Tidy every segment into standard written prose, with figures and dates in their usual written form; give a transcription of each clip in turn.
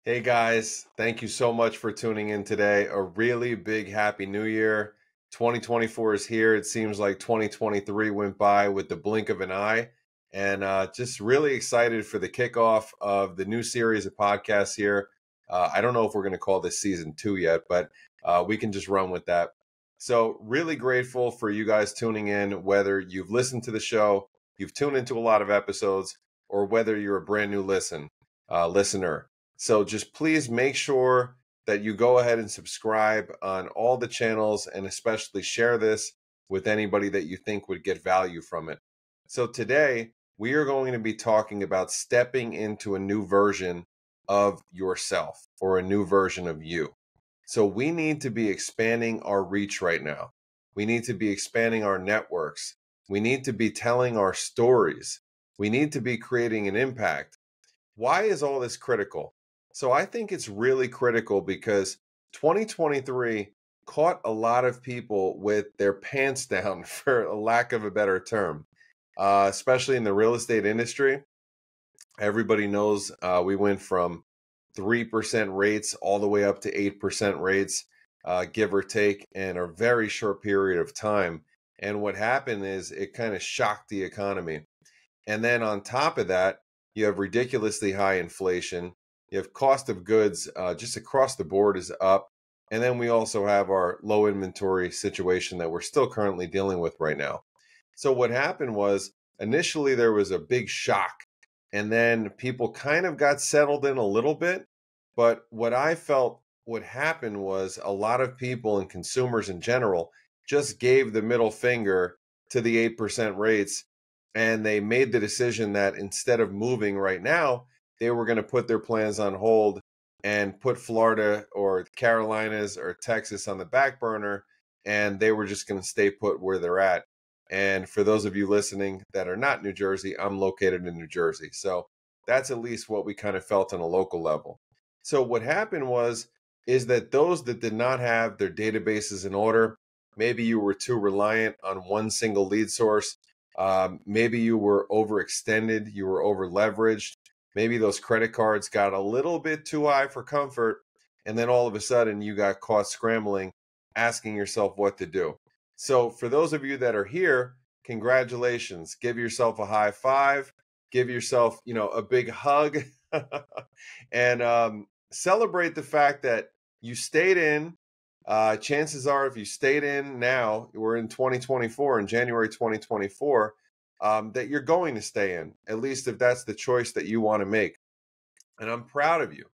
Hey guys, thank you so much for tuning in today. A really big happy new year. 2024 is here. It seems like 2023 went by with the blink of an eye. And just really excited for the kickoff of the new series of podcasts here. I don't know if we're going to call this season 2 yet, but we can just run with that. So, really grateful for you guys tuning in, whether you've listened to the show, you've tuned into a lot of episodes, or whether you're a brand new listener. So just please make sure that you go ahead and subscribe on all the channels and especially share this with anybody that you think would get value from it. So today we are going to be talking about stepping into a new version of yourself or a new version of you. So we need to be expanding our reach right now. We need to be expanding our networks. We need to be telling our stories. We need to be creating an impact. Why is all this critical? So I think it's really critical because 2023 caught a lot of people with their pants down, for a lack of a better term, especially in the real estate industry. Everybody knows we went from 3% rates all the way up to 8% rates, give or take, in a very short period of time. And what happened is it kind of shocked the economy. And then on top of that, you have ridiculously high inflation. You have cost of goods just across the board is up. And then we also have our low inventory situation that we're still currently dealing with right now. So what happened was initially there was a big shock, and then people kind of got settled in a little bit. But what I felt what happened was a lot of people and consumers in general just gave the middle finger to the 8% rates, and they made the decision that instead of moving right now, they were going to put their plans on hold and put Florida or Carolinas or Texas on the back burner, and they were just going to stay put where they're at. And for those of you listening that are not New Jersey, I'm located in New Jersey. So that's at least what we kind of felt on a local level. So what happened is that those that did not have their databases in order, maybe you were too reliant on one single lead source, maybe you were overextended, you were over leveraged, maybe those credit cards got a little bit too high for comfort, and then all of a sudden you got caught scrambling, asking yourself what to do. So for those of you that are here, congratulations. Give yourself a high five, give yourself, a big hug, and celebrate the fact that you stayed in. Chances are, if you stayed in now, we're in 2024, in January 2024, that you're going to stay in, at least if that's the choice that you want to make. And I'm proud of you.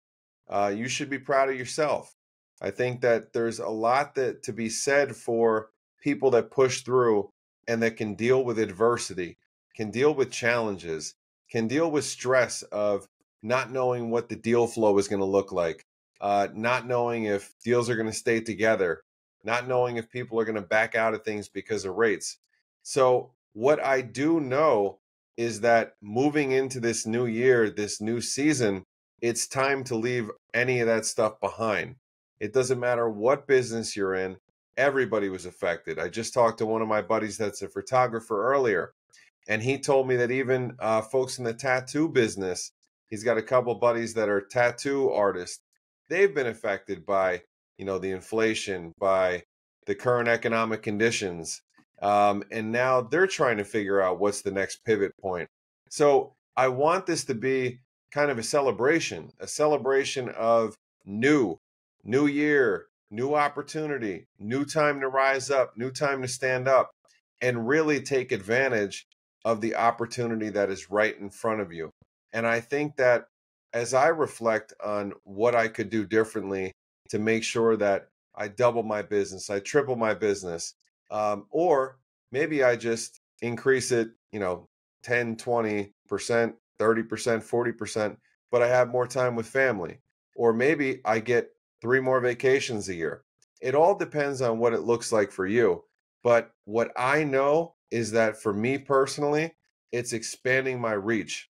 You should be proud of yourself. I think that there's a lot to be said for people that push through and that can deal with adversity, can deal with challenges, can deal with stress of not knowing what the deal flow is going to look like, not knowing if deals are going to stay together, not knowing if people are going to back out of things because of rates. So what I do know is that moving into this new year, this new season, it's time to leave any of that stuff behind. It doesn't matter what business you're in. Everybody was affected. I just talked to one of my buddies that's a photographer earlier, and he told me that even folks in the tattoo business, he's got a couple buddies that are tattoo artists. They've been affected by, the inflation, by the current economic conditions. And now they're trying to figure out what's the next pivot point. So I want this to be kind of a celebration of new year, new opportunity, new time to rise up, new time to stand up, and really take advantage of the opportunity that is right in front of you. And I think that as I reflect on what I could do differently to make sure that I double my business, I triple my business, or maybe I just increase it, 10, 20%, 30%, 40%, but I have more time with family. Or maybe I get 3 more vacations a year. It all depends on what it looks like for you. But what I know is that for me personally, it's expanding my reach.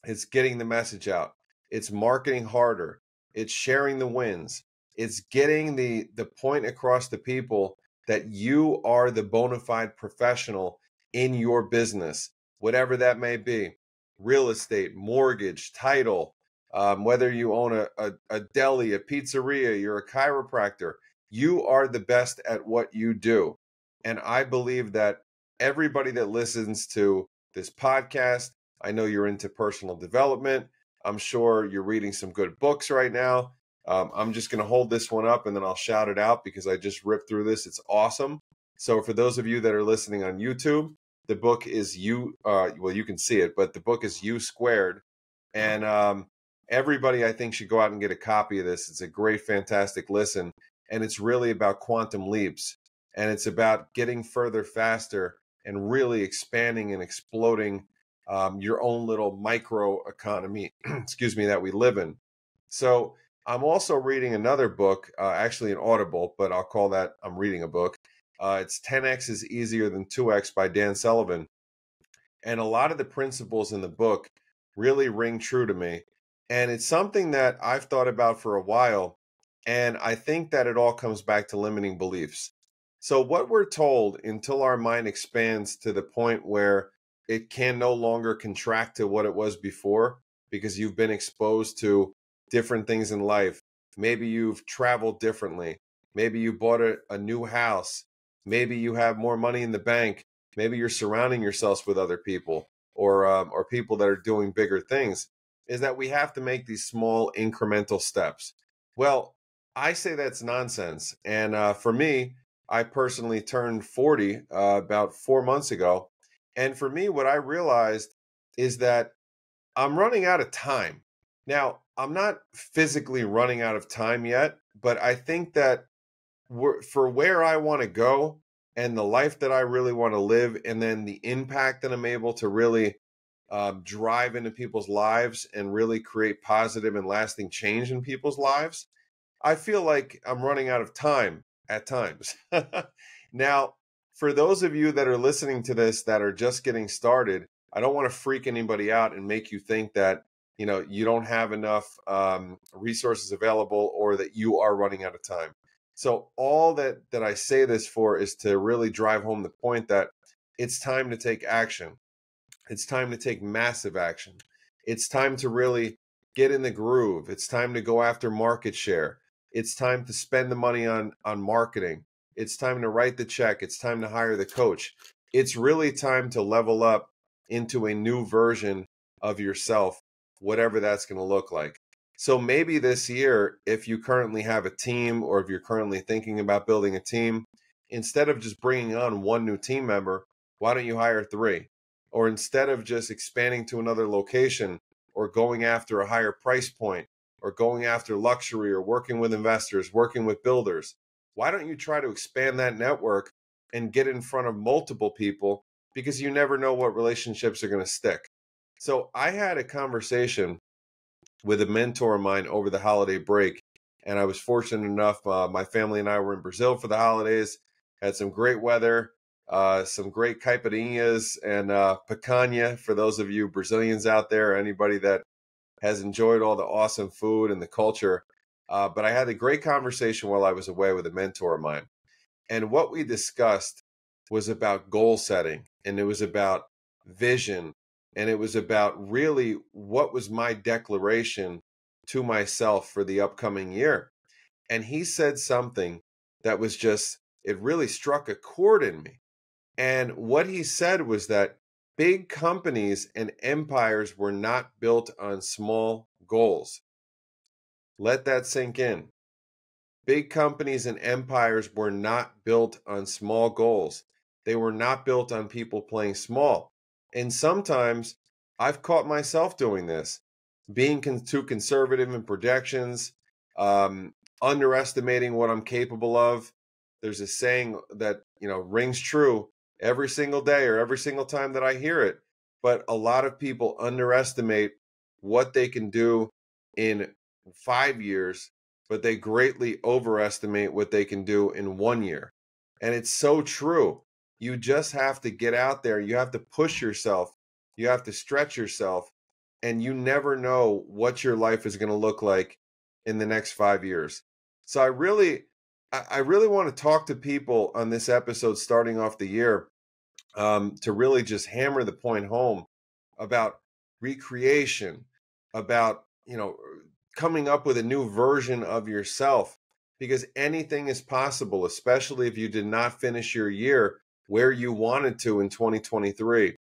It's getting the message out. It's marketing harder. It's sharing the wins. It's getting the point across to people that you are the bona fide professional in your business, whatever that may be: real estate, mortgage, title, whether you own a deli, a pizzeria, you're a chiropractor, you are the best at what you do. And I believe that everybody that listens to this podcast, I know you're into personal development. I'm sure you're reading some good books right now. I'm just going to hold this one up and then I'll shout it out because I just ripped through this. It's awesome. So for those of you that are listening on YouTube, the book is well, you can see it, but the book is U Squared. And everybody, I think, should go out and get a copy of this. It's a great, fantastic listen. And it's really about quantum leaps. And it's about getting further faster and really expanding and exploding your own little micro economy, excuse me, that we live in. So I'm also reading another book, actually an Audible, but I'll call that I'm reading a book. It's 10X is Easier Than 2X by Dan Sullivan. And a lot of the principles in the book really ring true to me. And it's something that I've thought about for a while. And I think that it all comes back to limiting beliefs. So what we're told until our mind expands to the point where it can no longer contract to what it was before because you've been exposed to different things in life. Maybe you've traveled differently. Maybe you bought a new house. Maybe you have more money in the bank. Maybe you're surrounding yourselves with other people or people that are doing bigger things, is that we have to make these small incremental steps. Well, I say that's nonsense. And for me, I personally turned 40 about 4 months ago. And for me, what I realized is that I'm running out of time. Now, I'm not physically running out of time yet, but I think that for where I want to go and the life that I really want to live, and then the impact that I'm able to really drive into people's lives and really create positive and lasting change in people's lives, I feel like I'm running out of time at times. Now, for those of you that are listening to this that are just getting started, I don't want to freak anybody out and make you think that you don't have enough resources available or that you are running out of time. So all that I say this for is to really drive home the point that it's time to take action. It's time to take massive action. It's time to really get in the groove. It's time to go after market share. It's time to spend the money on marketing. It's time to write the check. It's time to hire the coach. It's really time to level up into a new version of yourself, whatever that's going to look like. So maybe this year, if you currently have a team or if you're currently thinking about building a team, instead of just bringing on one new team member, why don't you hire 3? Or instead of just expanding to another location or going after a higher price point or going after luxury or working with investors, working with builders, why don't you try to expand that network and get in front of multiple people, because you never know what relationships are going to stick. So I had a conversation with a mentor of mine over the holiday break, and I was fortunate enough, my family and I were in Brazil for the holidays, had some great weather, some great caipirinhas and picanha for those of you Brazilians out there, anybody that has enjoyed all the awesome food and the culture. But I had a great conversation while I was away with a mentor of mine. And what we discussed was about goal setting, and it was about vision, and it was about really what was my declaration to myself for the upcoming year. And he said something that was just, it really struck a chord in me. And what he said was that big companies and empires were not built on small goals. Let that sink in. Big companies and empires were not built on small goals. They were not built on people playing small. And sometimes I've caught myself doing this, being too conservative in projections, underestimating what I'm capable of. There's a saying that, rings true every single day or every single time that I hear it. But a lot of people underestimate what they can do in 5 years, but they greatly overestimate what they can do in 1 year. And it's so true. You just have to get out there. You have to push yourself. You have to stretch yourself. And you never know what your life is going to look like in the next 5 years. So I really want to talk to people on this episode starting off the year to really just hammer the point home about recreation, about coming up with a new version of yourself, because anything is possible, especially if you did not finish your year where you wanted to in 2023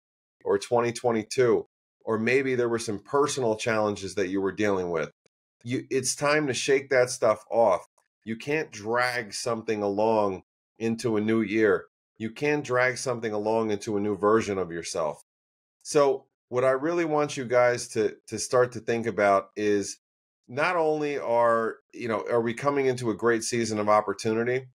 or 2022, or maybe there were some personal challenges that you were dealing with. It's time to shake that stuff off. You can't drag something along into a new year. You can't drag something along into a new version of yourself. So what I really want you guys to start to think about is, not only are we coming into a great season of opportunity,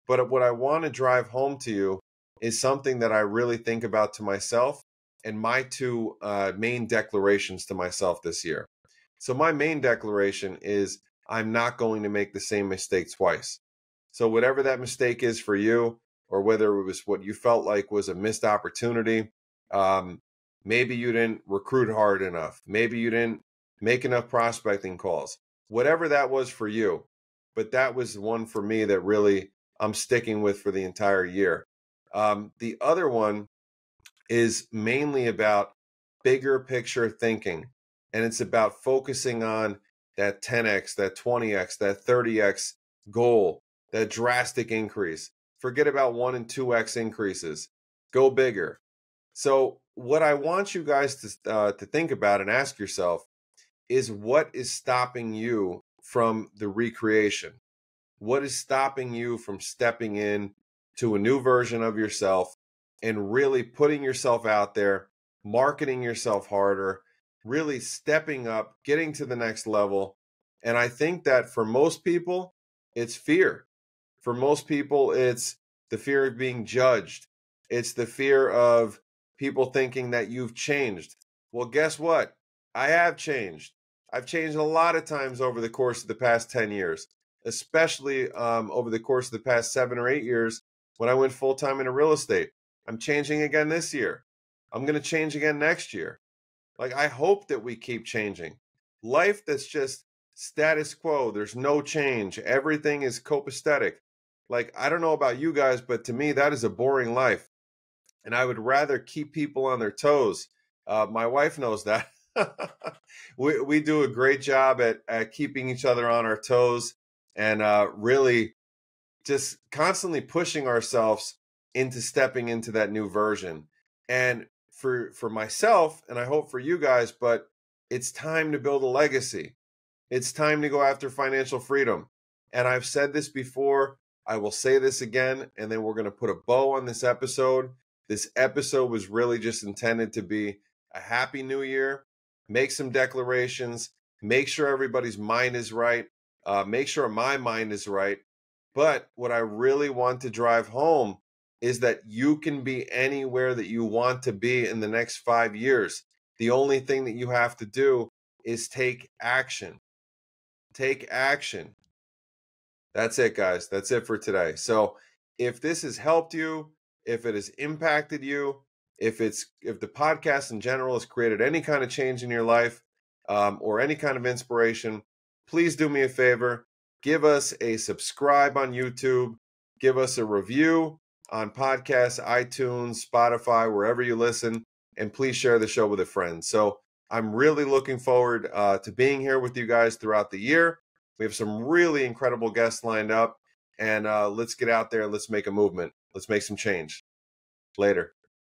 but what I want to drive home to you is something that I really think about to myself, and my two main declarations to myself this year. So my main declaration is, I'm not going to make the same mistake twice. So whatever that mistake is for you, or whether it was what you felt like was a missed opportunity, um, maybe you didn't recruit hard enough, maybe you didn't make enough prospecting calls, whatever that was for you. But that was one for me that really I'm sticking with for the entire year. The other one is mainly about bigger picture thinking. And it's about focusing on that 10x, that 20x, that 30x goal, that drastic increase. Forget about 1 and 2x increases. Go bigger. So what I want you guys to think about and ask yourself is, what is stopping you from the recreation? What is stopping you from stepping in to a new version of yourself and really putting yourself out there, marketing yourself harder, really stepping up, getting to the next level? And I think that for most people, it's fear. For most people, it's the fear of being judged. It's the fear of people thinking that you've changed. Well, guess what? I have changed. I've changed a lot of times over the course of the past 10 years, especially over the course of the past 7 or 8 years when I went full time into real estate. I'm changing again this year. I'm going to change again next year. Like, I hope that we keep changing. Life that's just status quo, there's no change, everything is copacetic. Like, I don't know about you guys, but to me, that is a boring life. And I would rather keep people on their toes. My wife knows that. We do a great job at keeping each other on our toes, and really just constantly pushing ourselves into stepping into that new version. And for myself, and I hope for you guys, but it's time to build a legacy. It's time to go after financial freedom. And I've said this before, I will say this again, and then we're going to put a bow on this episode. This episode was really just intended to be a happy new year. Make some declarations, make sure everybody's mind is right, make sure my mind is right. But what I really want to drive home is that you can be anywhere that you want to be in the next 5 years. The only thing that you have to do is take action. Take action. That's it, guys. That's it for today. So if this has helped you, if it has impacted you, if the podcast in general has created any kind of change in your life, or any kind of inspiration, please do me a favor. Give us a subscribe on YouTube. Give us a review on podcasts, iTunes, Spotify, wherever you listen. And please share the show with a friend. So I'm really looking forward to being here with you guys throughout the year. We have some really incredible guests lined up. And let's get out there and let's make a movement. Let's make some change. Later.